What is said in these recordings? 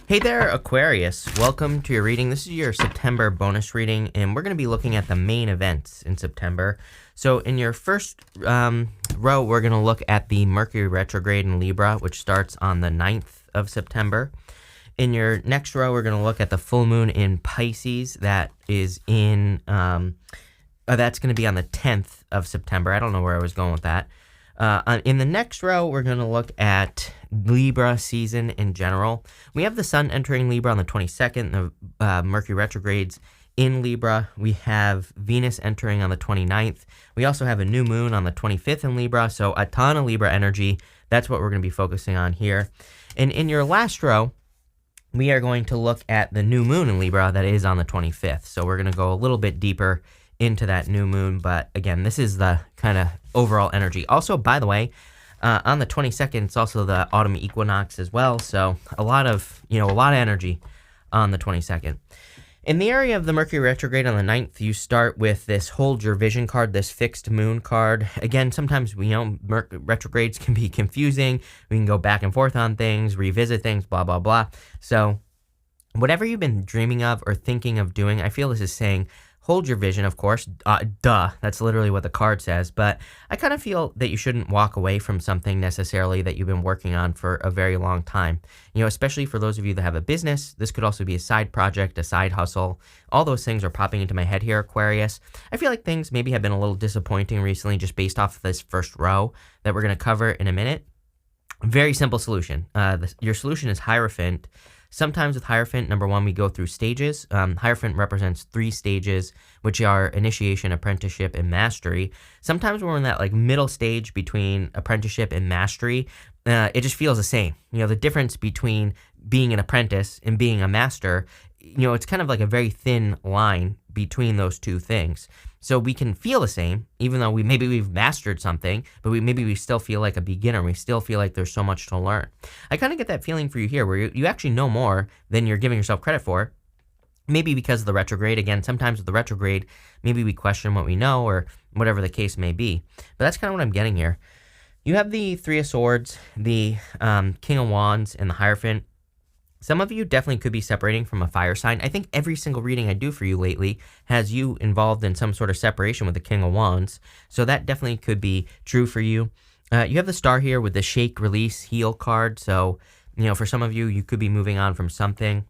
Hey there, Aquarius. Welcome to your reading. This is your September bonus reading, and we're going to be looking at the main events in September. So in your first row, we're going to look at the Mercury Retrograde in Libra, which starts on the 9th of September. In your next row, we're going to look at the full moon in Pisces. That is that's going to be on the 10th of September. I don't know where I was going with that. In the next row, we're going to look at Libra season in general. We have the sun entering Libra on the 22nd, the Mercury retrogrades in Libra. We have Venus entering on the 29th. We also have a new moon on the 25th in Libra, so a ton of Libra energy. That's what we're going to be focusing on here. And in your last row, we are going to look at the new moon in Libra that is on the 25th. So we're going to go a little bit deeper into that new moon, but again, this is the kind of overall energy. Also, by the way, on the 22nd, it's also the autumn equinox as well, so a lot of energy on the 22nd. In the area of the Mercury retrograde on the 9th, you start with this hold your vision card, this fixed moon card. Again, sometimes Mercury retrogrades can be confusing. We can go back and forth on things, revisit things, blah, blah, blah. So whatever you've been dreaming of or thinking of doing, I feel this is saying, hold your vision, of course. That's literally what the card says. But I kind of feel that you shouldn't walk away from something necessarily that you've been working on for a very long time. Especially for those of you that have a business, this could also be a side project, a side hustle. All those things are popping into my head here, Aquarius. I feel like things maybe have been a little disappointing recently just based off of this first row that we're going to cover in a minute. Very simple solution. Your solution is Hierophant. Sometimes with Hierophant, number one, we go through stages. Hierophant represents 3 stages, which are initiation, apprenticeship, and mastery. Sometimes when we're in that middle stage between apprenticeship and mastery, it just feels the same. The difference between being an apprentice and being a master, it's kind of like a very thin line between those two things. So we can feel the same, even though we've mastered something, but we still feel like a beginner. We still feel like there's so much to learn. I kind of get that feeling for you here, where you actually know more than you're giving yourself credit for. Maybe because of the retrograde. Again, sometimes with the retrograde, maybe we question what we know or whatever the case may be. But that's kind of what I'm getting here. You have the Three of Swords, the King of Wands, and the Hierophant. Some of you definitely could be separating from a fire sign. I think every single reading I do for you lately has you involved in some sort of separation with the King of Wands. So that definitely could be true for you. You have the Star here with the Shake, Release, Heal card. So, for some of you, you could be moving on from something.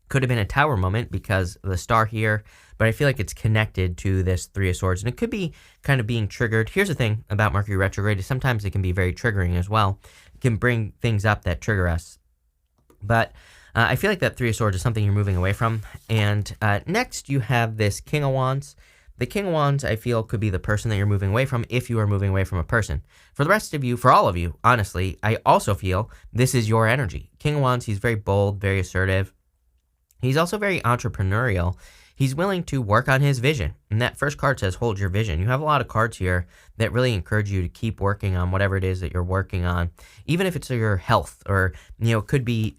Could have been a Tower moment because of the Star here, but I feel like it's connected to this Three of Swords, and it could be kind of being triggered. Here's the thing about Mercury retrograde is sometimes it can be very triggering as well. It can bring things up that trigger us. But I feel like that Three of Swords is something you're moving away from. And next, you have this King of Wands. The King of Wands, I feel, could be the person that you're moving away from if you are moving away from a person. For the rest of you, for all of you, honestly, I also feel this is your energy. King of Wands, he's very bold, very assertive. He's also very entrepreneurial. He's willing to work on his vision. And that first card says, hold your vision. You have a lot of cards here that really encourage you to keep working on whatever it is that you're working on, even if it's your health or, it could be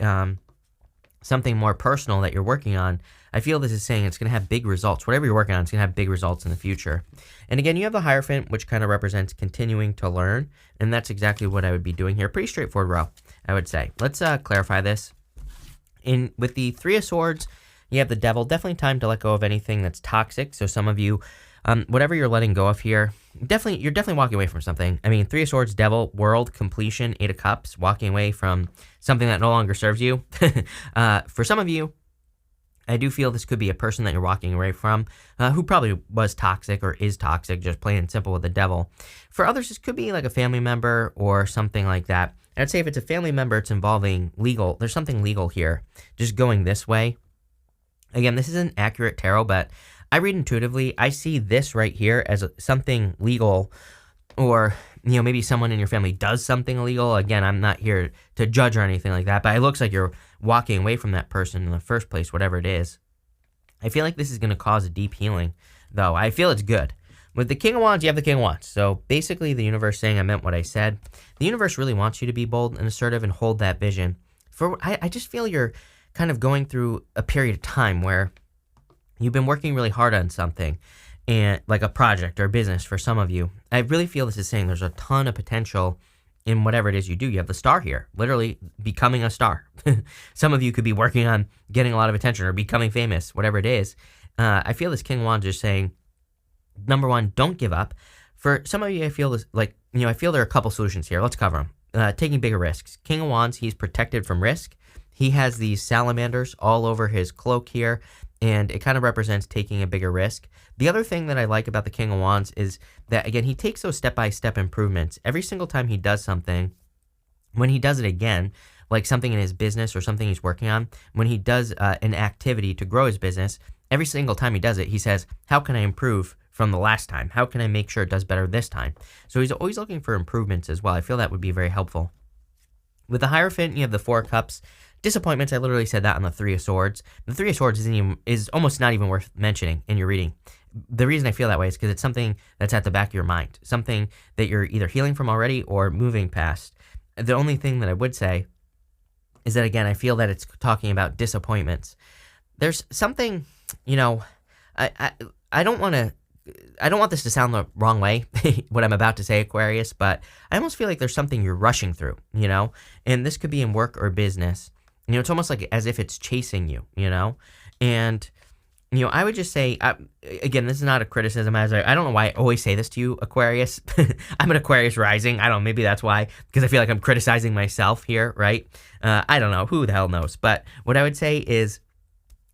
something more personal that you're working on. I feel this is saying it's going to have big results. Whatever you're working on, it's going to have big results in the future. And again, you have the Hierophant, which kind of represents continuing to learn. And that's exactly what I would be doing here. Pretty straightforward row, I would say. Let's clarify this. With the Three of Swords, you have the Devil. Definitely time to let go of anything that's toxic. So some of you, whatever you're letting go of here, you're definitely walking away from something. I mean, Three of Swords, Devil, World, Completion, 8 of Cups, walking away from something that no longer serves you. For some of you, I do feel this could be a person that you're walking away from who probably was toxic or is toxic, just plain and simple with the Devil. For others, this could be like a family member or something like that. I'd say if it's a family member, it's involving legal. There's something legal here, just going this way. Again, this isn't accurate tarot, but I read intuitively. I see this right here as something legal, or maybe someone in your family does something illegal. Again, I'm not here to judge or anything like that, but it looks like you're walking away from that person in the first place, whatever it is. I feel like this is going to cause a deep healing, though. I feel it's good. With the King of Wands, you have the King of Wands. So basically, the universe saying I meant what I said. The universe really wants you to be bold and assertive and hold that vision. I just feel you're kind of going through a period of time where you've been working really hard on something, and like a project or a business for some of you. I really feel this is saying there's a ton of potential in whatever it is you do. You have the star here, literally becoming a star. Some of you could be working on getting a lot of attention or becoming famous, whatever it is. I feel this King of Wands is saying, number one, don't give up. For some of you, I feel this, like, I feel there are a couple solutions here. Let's cover them. Taking bigger risks. King of Wands, he's protected from risk. He has these salamanders all over his cloak here, and it kind of represents taking a bigger risk. The other thing that I like about the King of Wands is that, again, he takes those step-by-step improvements. Every single time he does something, when he does it again, like something in his business or something he's working on, when he does an activity to grow his business, every single time he does it, he says, how can I improve from the last time? How can I make sure it does better this time? So he's always looking for improvements as well. I feel that would be very helpful. With the Hierophant, you have the Four of Cups. Disappointments, I literally said that on the Three of Swords. The Three of Swords is almost not even worth mentioning in your reading. The reason I feel that way is because it's something that's at the back of your mind, something that you're either healing from already or moving past. The only thing that I would say is that, again, I feel that it's talking about disappointments. There's something, I don't want this to sound the wrong way, what I'm about to say, Aquarius, but I almost feel like there's something you're rushing through, and this could be in work or business. It's almost like as if it's chasing you, and, I would just say, again, this is not a criticism, as I don't know why I always say this to you, Aquarius. I'm an Aquarius rising. I don't know, maybe that's why, because I feel like I'm criticizing myself here, right? I don't know, who the hell knows? But what I would say is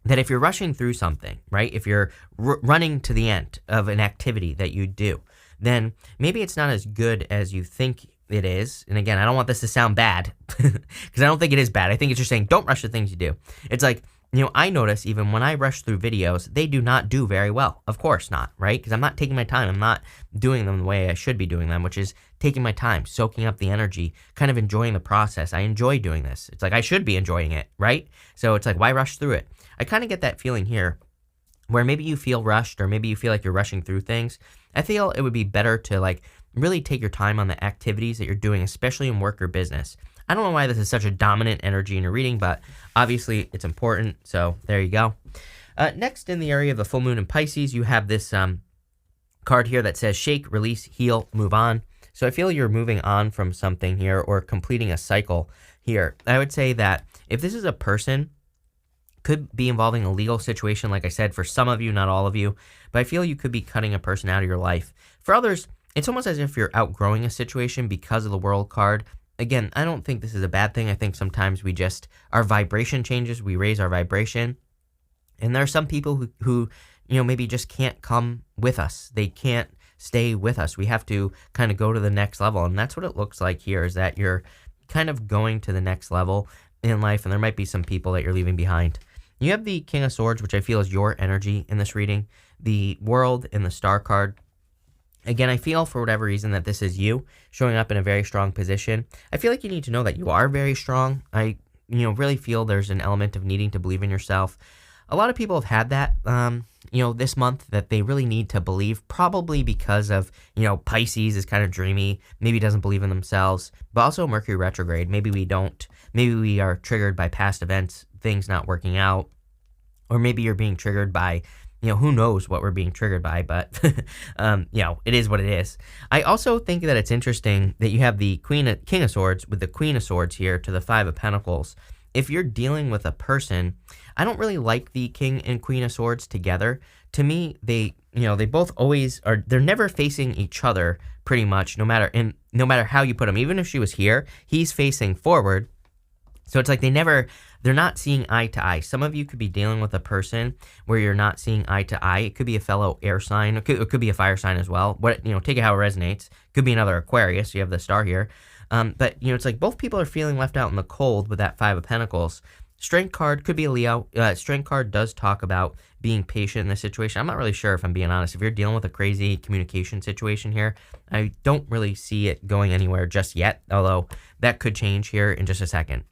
that if you're rushing through something, right, if you're running to the end of an activity that you do, then maybe it's not as good as you think it is. And again, I don't want this to sound bad, because I don't think it is bad. I think it's just saying don't rush the things you do. It's like, I notice even when I rush through videos, they do not do very well. Of course not, right? Because I'm not taking my time. I'm not doing them the way I should be doing them, which is taking my time, soaking up the energy, kind of enjoying the process. I enjoy doing this. It's like I should be enjoying it, right? So it's like, why rush through it? I kind of get that feeling here where maybe you feel rushed or maybe you feel like you're rushing through things. I feel it would be better to really take your time on the activities that you're doing, especially in work or business. I don't know why this is such a dominant energy in your reading, but obviously it's important, so there you go. Next, in the area of the full moon in Pisces, you have this card here that says shake, release, heal, move on. So I feel you're moving on from something here or completing a cycle here. I would say that if this is a person, could be involving a legal situation, like I said, for some of you, not all of you, but I feel you could be cutting a person out of your life. For others, it's almost as if you're outgrowing a situation because of the World card. Again, I don't think this is a bad thing. I think sometimes our vibration changes, we raise our vibration, and there are some people who maybe just can't come with us. They can't stay with us. We have to kind of go to the next level, and that's what it looks like here, is that you're kind of going to the next level in life, and there might be some people that you're leaving behind. You have the King of Swords, which I feel is your energy in this reading, the World and the Star card. Again, I feel for whatever reason that this is you showing up in a very strong position. I feel like you need to know that you are very strong. I, really feel there's an element of needing to believe in yourself. A lot of people have had that, this month, that they really need to believe, probably because of, Pisces is kind of dreamy, maybe doesn't believe in themselves, but also Mercury Retrograde. Maybe we are triggered by past events, things not working out, or maybe you're being triggered by, who knows what we're being triggered by, but, it is what it is. I also think that it's interesting that you have the King of Swords with the Queen of Swords here to the Five of Pentacles. If you're dealing with a person, I don't really like the King and Queen of Swords together. To me, they both always are, they're never facing each other pretty much, no matter how you put them. Even if she was here, he's facing forward. So it's like they're not seeing eye to eye. Some of you could be dealing with a person where you're not seeing eye to eye. It could be a fellow air sign. It could be a fire sign as well. Take it how it resonates. Could be another Aquarius. You have the star here. But, it's like both people are feeling left out in the cold with that Five of Pentacles. Strength card could be a Leo. Strength card does talk about being patient in this situation. I'm not really sure, if I'm being honest. If you're dealing with a crazy communication situation here, I don't really see it going anywhere just yet, although that could change here in just a second.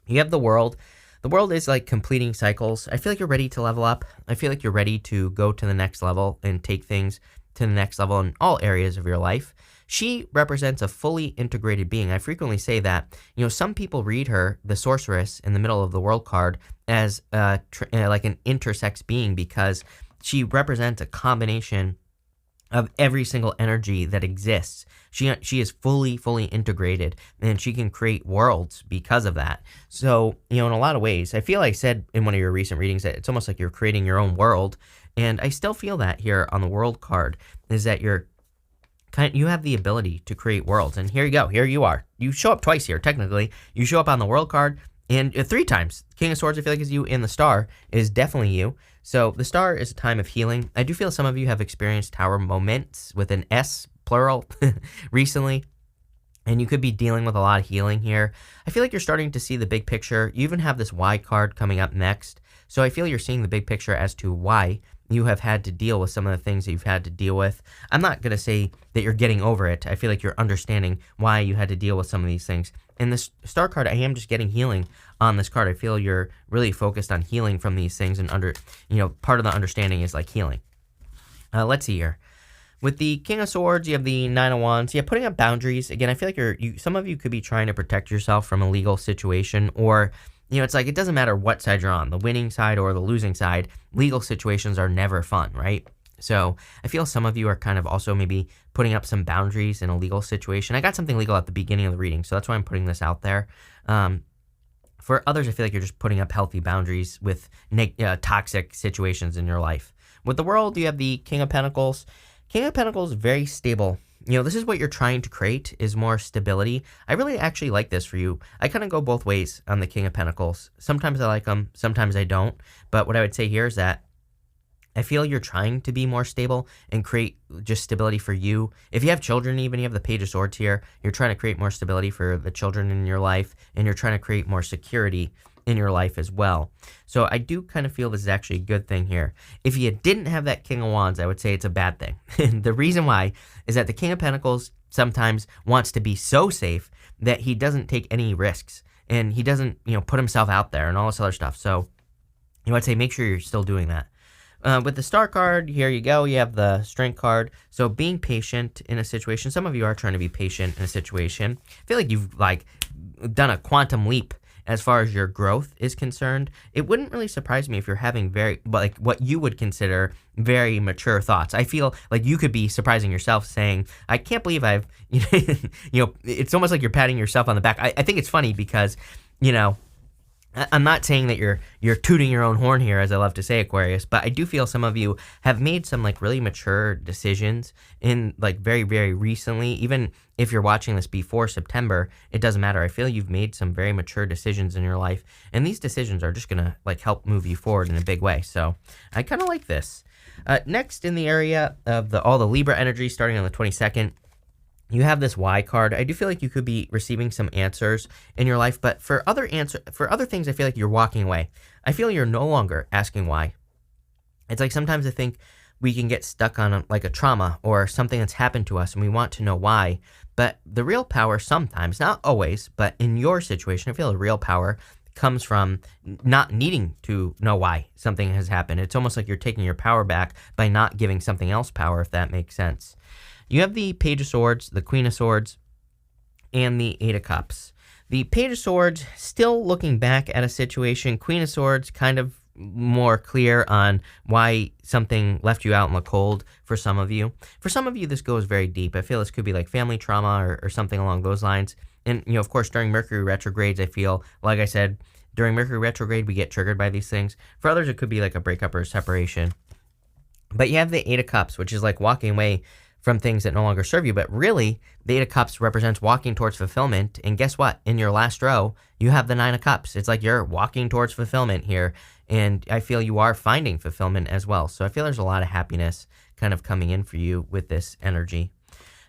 You have the World. The World is like completing cycles. I feel like you're ready to level up. I feel like you're ready to go to the next level and take things to the next level in all areas of your life. She represents a fully integrated being. I frequently say that, some people read her, the Sorceress, in the middle of the World card as like an intersex being, because she represents a combination of every single energy that exists. She is fully integrated, and she can create worlds because of that. So, in a lot of ways, I feel I said in one of your recent readings that it's almost like you're creating your own world, and I still feel that here on the world card is that you have the ability to create worlds. And here you go. Here you are. You show up twice here, technically. You show up on the world card, and 3 times. King of Swords, I feel like, is you, and the Star is definitely you. So the Star is a time of healing. I do feel some of you have experienced Tower moments with an S, plural, recently. And you could be dealing with a lot of healing here. I feel like you're starting to see the big picture. You even have this Y card coming up next. So I feel you're seeing the big picture as to why you have had to deal with some of the things that you've had to deal with. I'm not going to say that you're getting over it. I feel like you're understanding why you had to deal with some of these things. And this Star card, I am just getting healing on this card. I feel you're really focused on healing from these things, and part of the understanding is like healing. Let's see here. With the King of Swords, you have the Nine of Wands. Yeah, putting up boundaries. Again, I feel like some of you could be trying to protect yourself from a legal situation, or it's like it doesn't matter what side you're on, the winning side or the losing side. Legal situations are never fun, right? So I feel some of you are kind of also maybe putting up some boundaries in a legal situation. I got something legal at the beginning of the reading, so that's why I'm putting this out there. For others, I feel like you're just putting up healthy boundaries with toxic situations in your life. With the World, you have the King of Pentacles. King of Pentacles, very stable. This is what you're trying to create, is more stability. I really actually like this for you. I kind of go both ways on the King of Pentacles. Sometimes I like them, sometimes I don't. But what I would say here is that I feel you're trying to be more stable and create just stability for you. If you have children, even you have the Page of Swords here, you're trying to create more stability for the children in your life, and you're trying to create more security in your life as well. So I do kind of feel this is actually a good thing here. If you didn't have that King of Wands, I would say it's a bad thing. And the reason why is that the King of Pentacles sometimes wants to be so safe that he doesn't take any risks, and he doesn't, put himself out there and all this other stuff. So, I'd say make sure you're still doing that. With the Star card, here you go. You have the Strength card. So being patient in a situation. Some of you are trying to be patient in a situation. I feel like you've done a quantum leap as far as your growth is concerned. It wouldn't really surprise me if you're having what you would consider very mature thoughts. I feel like you could be surprising yourself saying, I can't believe I've, it's almost like you're patting yourself on the back. I think it's funny because, I'm not saying that you're tooting your own horn here, as I love to say, Aquarius, but I do feel some of you have made some really mature decisions in very, very recently. Even if you're watching this before September, it doesn't matter. I feel you've made some very mature decisions in your life, and these decisions are just gonna help move you forward in a big way. So I kind of like this. Next, in the area of all the Libra energy, starting on the 22nd. You have this Y card. I do feel like you could be receiving some answers in your life, but for other things, I feel like you're walking away. I feel you're no longer asking why. It's like sometimes I think we can get stuck on a trauma or something that's happened to us, and we want to know why. But the real power sometimes, not always, but in your situation, I feel the real power comes from not needing to know why something has happened. It's almost like you're taking your power back by not giving something else power, if that makes sense. You have the Page of Swords, the Queen of Swords, and the Eight of Cups. The Page of Swords, still looking back at a situation. Queen of Swords, kind of more clear on why something left you out in the cold for some of you. For some of you, this goes very deep. I feel this could be family trauma or something along those lines. And, of course, during Mercury retrogrades, I feel, like I said, during Mercury retrograde, we get triggered by these things. For others, it could be a breakup or a separation. But you have the Eight of Cups, which is walking away from things that no longer serve you. But really, the Eight of Cups represents walking towards fulfillment. And guess what? In your last row, you have the Nine of Cups. It's like you're walking towards fulfillment here. And I feel you are finding fulfillment as well. So I feel there's a lot of happiness kind of coming in for you with this energy.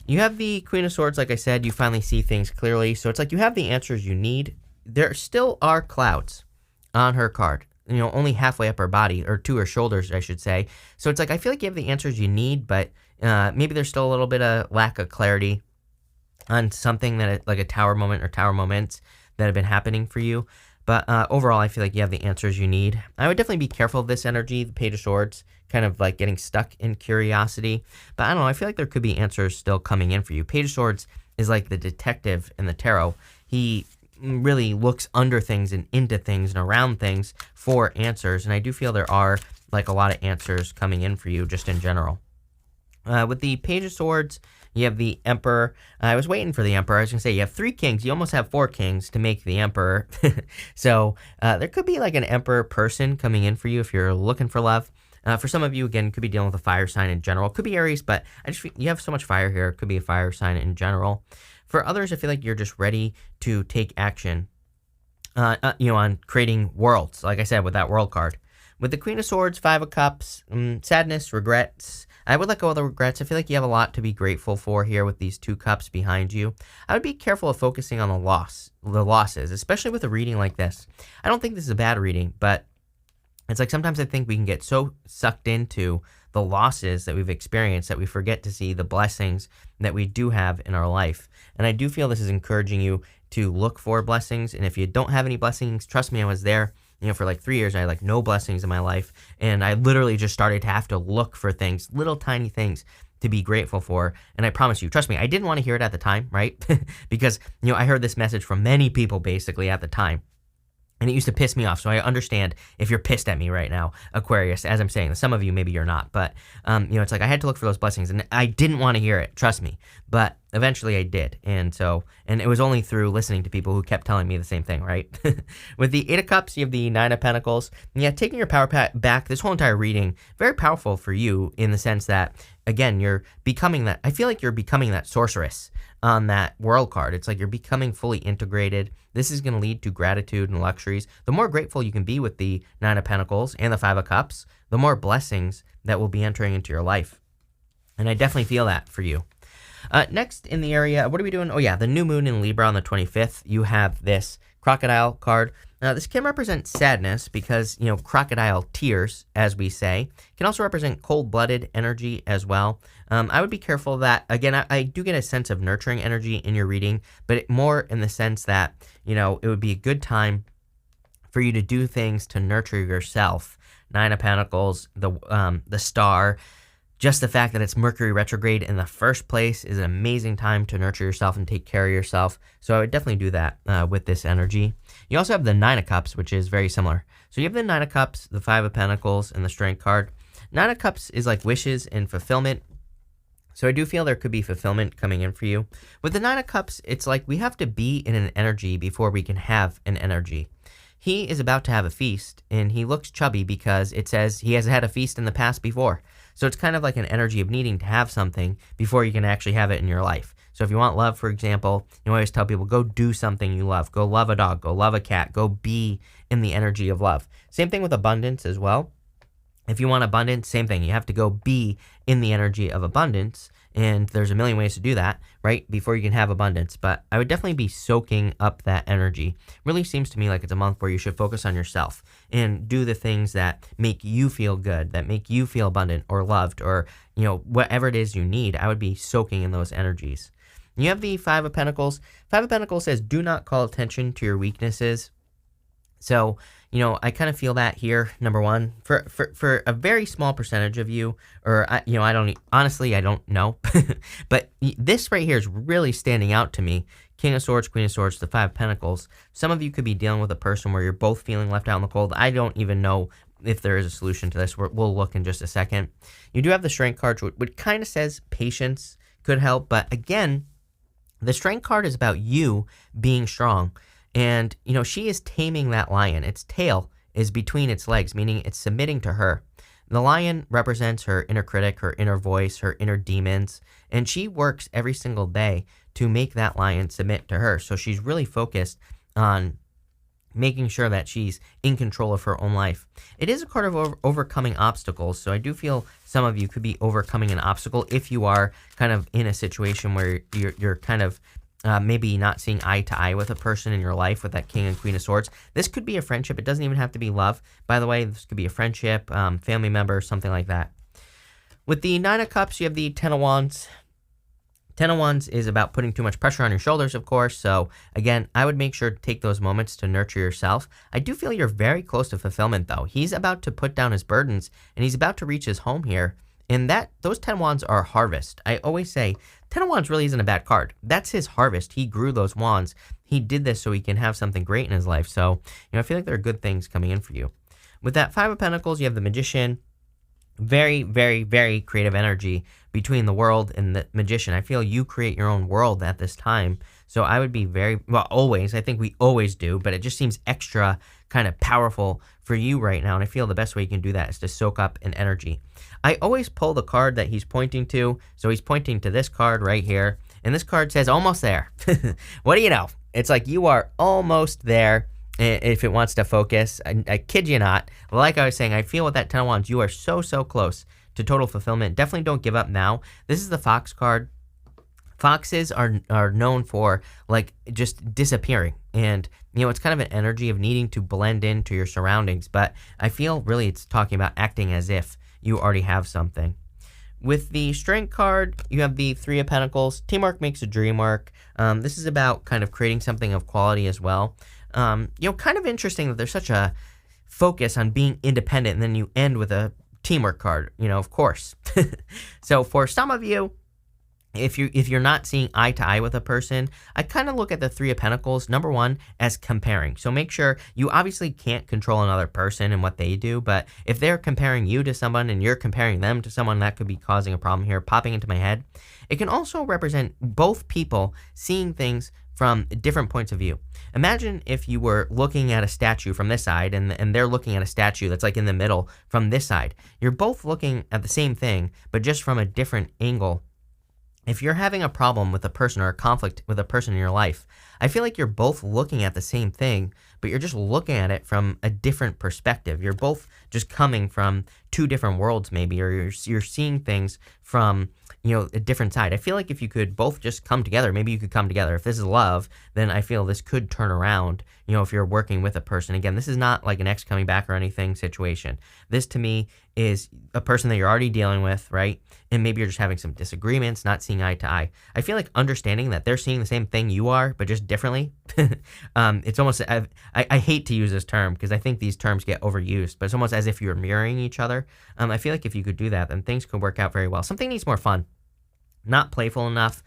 You have the Queen of Swords. Like I said, you finally see things clearly. So it's like you have the answers you need. There still are clouds on her card. Only halfway up her body, or to her shoulders, I should say. So it's like I feel like you have the answers you need, but maybe there's still a little bit of lack of clarity on something that a tower moment or tower moments that have been happening for you. But overall, I feel like you have the answers you need. I would definitely be careful of this energy, the Page of Swords, kind of getting stuck in curiosity. But I don't know, I feel like there could be answers still coming in for you. Page of Swords is like the detective in the tarot. He really looks under things and into things and around things for answers. And I do feel there are a lot of answers coming in for you just in general. With the Page of Swords, you have the Emperor. I was waiting for the Emperor. I was going to say, you have 3 kings. You almost have 4 kings to make the Emperor. So there could be like an Emperor person coming in for you if you're looking for love. For some of you, again, could be dealing with a fire sign in general. Could be Aries, but I just feel you have so much fire here. It could be a fire sign in general. For others, I feel like you're just ready to take action, on creating worlds, like I said, with that world card. With the Queen of Swords, 5 of Cups, sadness, regrets. I would let go of the regrets. I feel like you have a lot to be grateful for here with these 2 cups behind you. I would be careful of focusing on the losses, especially with a reading like this. I don't think this is a bad reading, but it's like sometimes I think we can get so sucked into the losses that we've experienced that we forget to see the blessings that we do have in our life. And I do feel this is encouraging you to look for blessings. And if you don't have any blessings, trust me, I was there. For like 3 years, I had like no blessings in my life. And I literally just started to have to look for things, little tiny things to be grateful for. And I promise you, trust me, I didn't want to hear it at the time, right? Because, I heard this message from many people basically at the time. And it used to piss me off, so I understand if you're pissed at me right now, Aquarius, as I'm saying. Some of you, maybe you're not, but, it's like I had to look for those blessings, and I didn't want to hear it, trust me. But eventually I did, and it was only through listening to people who kept telling me the same thing, right? With the 8 of Cups, you have the 9 of Pentacles. Yeah, taking your power back, this whole entire reading, very powerful for you in the sense that, again, you're becoming that, I feel like you're becoming that sorceress on that world card. It's like you're becoming fully integrated. This is going to lead to gratitude and luxuries. The more grateful you can be with the 9 of Pentacles and the 5 of Cups, the more blessings that will be entering into your life. And I definitely feel that for you. Next in the area, what are we doing? Oh yeah, the new moon in Libra on the 25th. You have this crocodile card. Now, this can represent sadness because, crocodile tears, as we say. Can also represent cold-blooded energy as well. I would be careful of that. Again, I do get a sense of nurturing energy in your reading, but more in the sense that, it would be a good time for you to do things to nurture yourself. 9 of Pentacles, the star. Just the fact that it's Mercury retrograde in the first place is an amazing time to nurture yourself and take care of yourself. So I would definitely do that with this energy. You also have the 9 of Cups, which is very similar. So you have the 9 of Cups, the 5 of Pentacles, and the Strength card. 9 of Cups is like wishes and fulfillment. So I do feel there could be fulfillment coming in for you. With the 9 of Cups, it's like we have to be in an energy before we can have an energy. He is about to have a feast, and he looks chubby because it says he has had a feast in the past before. So it's kind of like an energy of needing to have something before you can actually have it in your life. So if you want love, for example, you always tell people, go do something you love. Go love a dog. Go love a cat. Go be in the energy of love. Same thing with abundance as well. If you want abundance, same thing. You have to go be in the energy of abundance. And there's a million ways to do that, right, before you can have abundance. But I would definitely be soaking up that energy. Really seems to me like it's a month where you should focus on yourself and do the things that make you feel good, that make you feel abundant or loved or, whatever it is you need. I would be soaking in those energies. You have the 5 of Pentacles. 5 of Pentacles says, do not call attention to your weaknesses. So, I kind of feel that here, number one, for a very small percentage of you, or, I don't know, but this right here is really standing out to me. King of Swords, Queen of Swords, the 5 of Pentacles. Some of you could be dealing with a person where you're both feeling left out in the cold. I don't even know if there is a solution to this. We'll look in just a second. You do have the Strength card, which kind of says patience could help, but again, the Strength card is about you being strong. And, she is taming that lion. Its tail is between its legs, meaning it's submitting to her. The lion represents her inner critic, her inner voice, her inner demons. And she works every single day to make that lion submit to her. So she's really focused on making sure that she's in control of her own life. It is a card of overcoming obstacles. So I do feel some of you could be overcoming an obstacle if you are kind of in a situation where you're kind of maybe not seeing eye to eye with a person in your life with that King and Queen of Swords. This could be a friendship. It doesn't even have to be love. By the way, this could be a friendship, family member, something like that. With the 9 of Cups, you have the 10 of Wands. 10 of Wands is about putting too much pressure on your shoulders, of course. So again, I would make sure to take those moments to nurture yourself. I do feel you're very close to fulfillment, though. He's about to put down his burdens, and he's about to reach his home here. And those 10 wands are harvest. I always say 10 of Wands really isn't a bad card. That's his harvest. He grew those wands. He did this so he can have something great in his life. So, I feel like there are good things coming in for you. With that 5 of Pentacles, you have the Magician. Very, very, very creative energy between the world and the magician. I feel you create your own world at this time. So I would be very, well, always, I think we always do, but it just seems extra kind of powerful for you right now. And I feel the best way you can do that is to soak up an energy. I always pull the card that he's pointing to. So he's pointing to this card right here. And this card says almost there. What do you know? It's like you are almost there. If it wants to focus, I kid you not. Like I was saying, I feel with that 10 of Wands, you are so, so close to total fulfillment. Definitely don't give up now. This is the Fox card. Foxes are known for like just disappearing, and it's kind of an energy of needing to blend into your surroundings, but I feel really it's talking about acting as if you already have something. With the Strength card, you have the Three of Pentacles. Teamwork makes a dream work. This is about kind of creating something of quality as well. Kind of interesting that there's such a focus on being independent, and then you end with a teamwork card, of course. So for some of you, if you're not seeing eye to eye with a person, I kind of look at the Three of Pentacles, number one, as comparing. So make sure you obviously can't control another person and what they do, but if they're comparing you to someone and you're comparing them to someone, that could be causing a problem here, popping into my head. It can also represent both people seeing things from different points of view. Imagine if you were looking at a statue from this side and they're looking at a statue that's like in the middle from this side. You're both looking at the same thing, but just from a different angle. If you're having a problem with a person or a conflict with a person in your life, I feel like you're both looking at the same thing, but you're just looking at it from a different perspective. You're both just coming from two different worlds maybe, or you're seeing things from a different side. I feel like if you could both just come together, maybe you could come together. If this is love, then I feel this could turn around, if you're working with a person. Again, this is not like an ex coming back or anything situation. This to me is a person that you're already dealing with, right? And maybe you're just having some disagreements, not seeing eye to eye. I feel like understanding that they're seeing the same thing you are, but just differently. It's almost, I hate to use this term because I think these terms get overused, but it's almost as if you're mirroring each other. I feel like if you could do that, then things could work out very well. Something needs more fun. Not playful enough.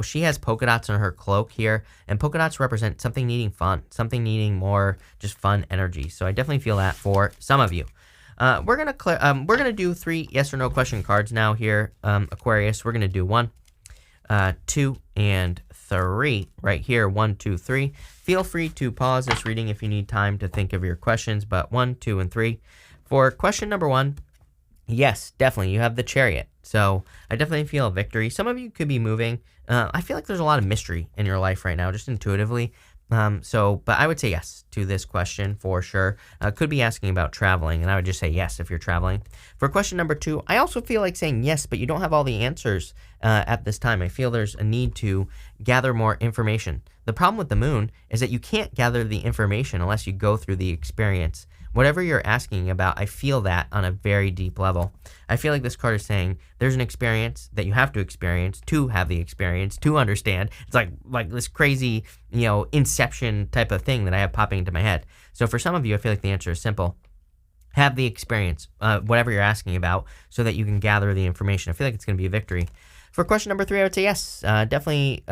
She has polka dots on her cloak here, and polka dots represent something needing fun, something needing more just fun energy. So I definitely feel that for some of you. We're gonna do 3 yes or no question cards now here, Aquarius. We're gonna do 1, 2, and 3 right here. 1, 2, 3. Feel free to pause this reading if you need time to think of your questions. But 1, 2, and 3. For question number 1. Yes, definitely. You have the Chariot. So I definitely feel a victory. Some of you could be moving. I feel like there's a lot of mystery in your life right now, just intuitively. But I would say yes to this question for sure. Could be asking about traveling, and I would just say yes if you're traveling. For question number 2, I also feel like saying yes, but you don't have all the answers at this time. I feel there's a need to gather more information. The problem with the moon is that you can't gather the information unless you go through the experience. Whatever you're asking about, I feel that on a very deep level. I feel like this card is saying there's an experience that you have to experience to have the experience, to understand. It's like this crazy, inception type of thing that I have popping into my head. So for some of you, I feel like the answer is simple. Have the experience, whatever you're asking about, so that you can gather the information. I feel like it's going to be a victory. For question number 3, I would say yes, definitely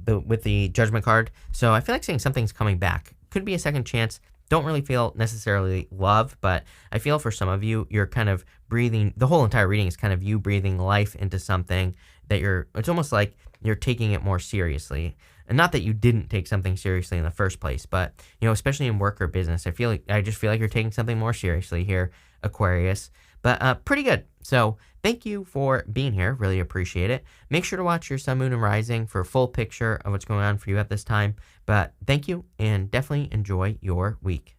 with the Judgment card. So I feel like saying something's coming back. Could be a second chance. Don't really feel necessarily love, but I feel for some of you, you're kind of breathing, the whole entire reading is kind of you breathing life into something that it's almost like you're taking it more seriously. And not that you didn't take something seriously in the first place, but, especially in work or business, I just feel like you're taking something more seriously here, Aquarius. But pretty good. So thank you for being here. Really appreciate it. Make sure to watch your sun, moon, and rising for a full picture of what's going on for you at this time. But thank you, and definitely enjoy your week.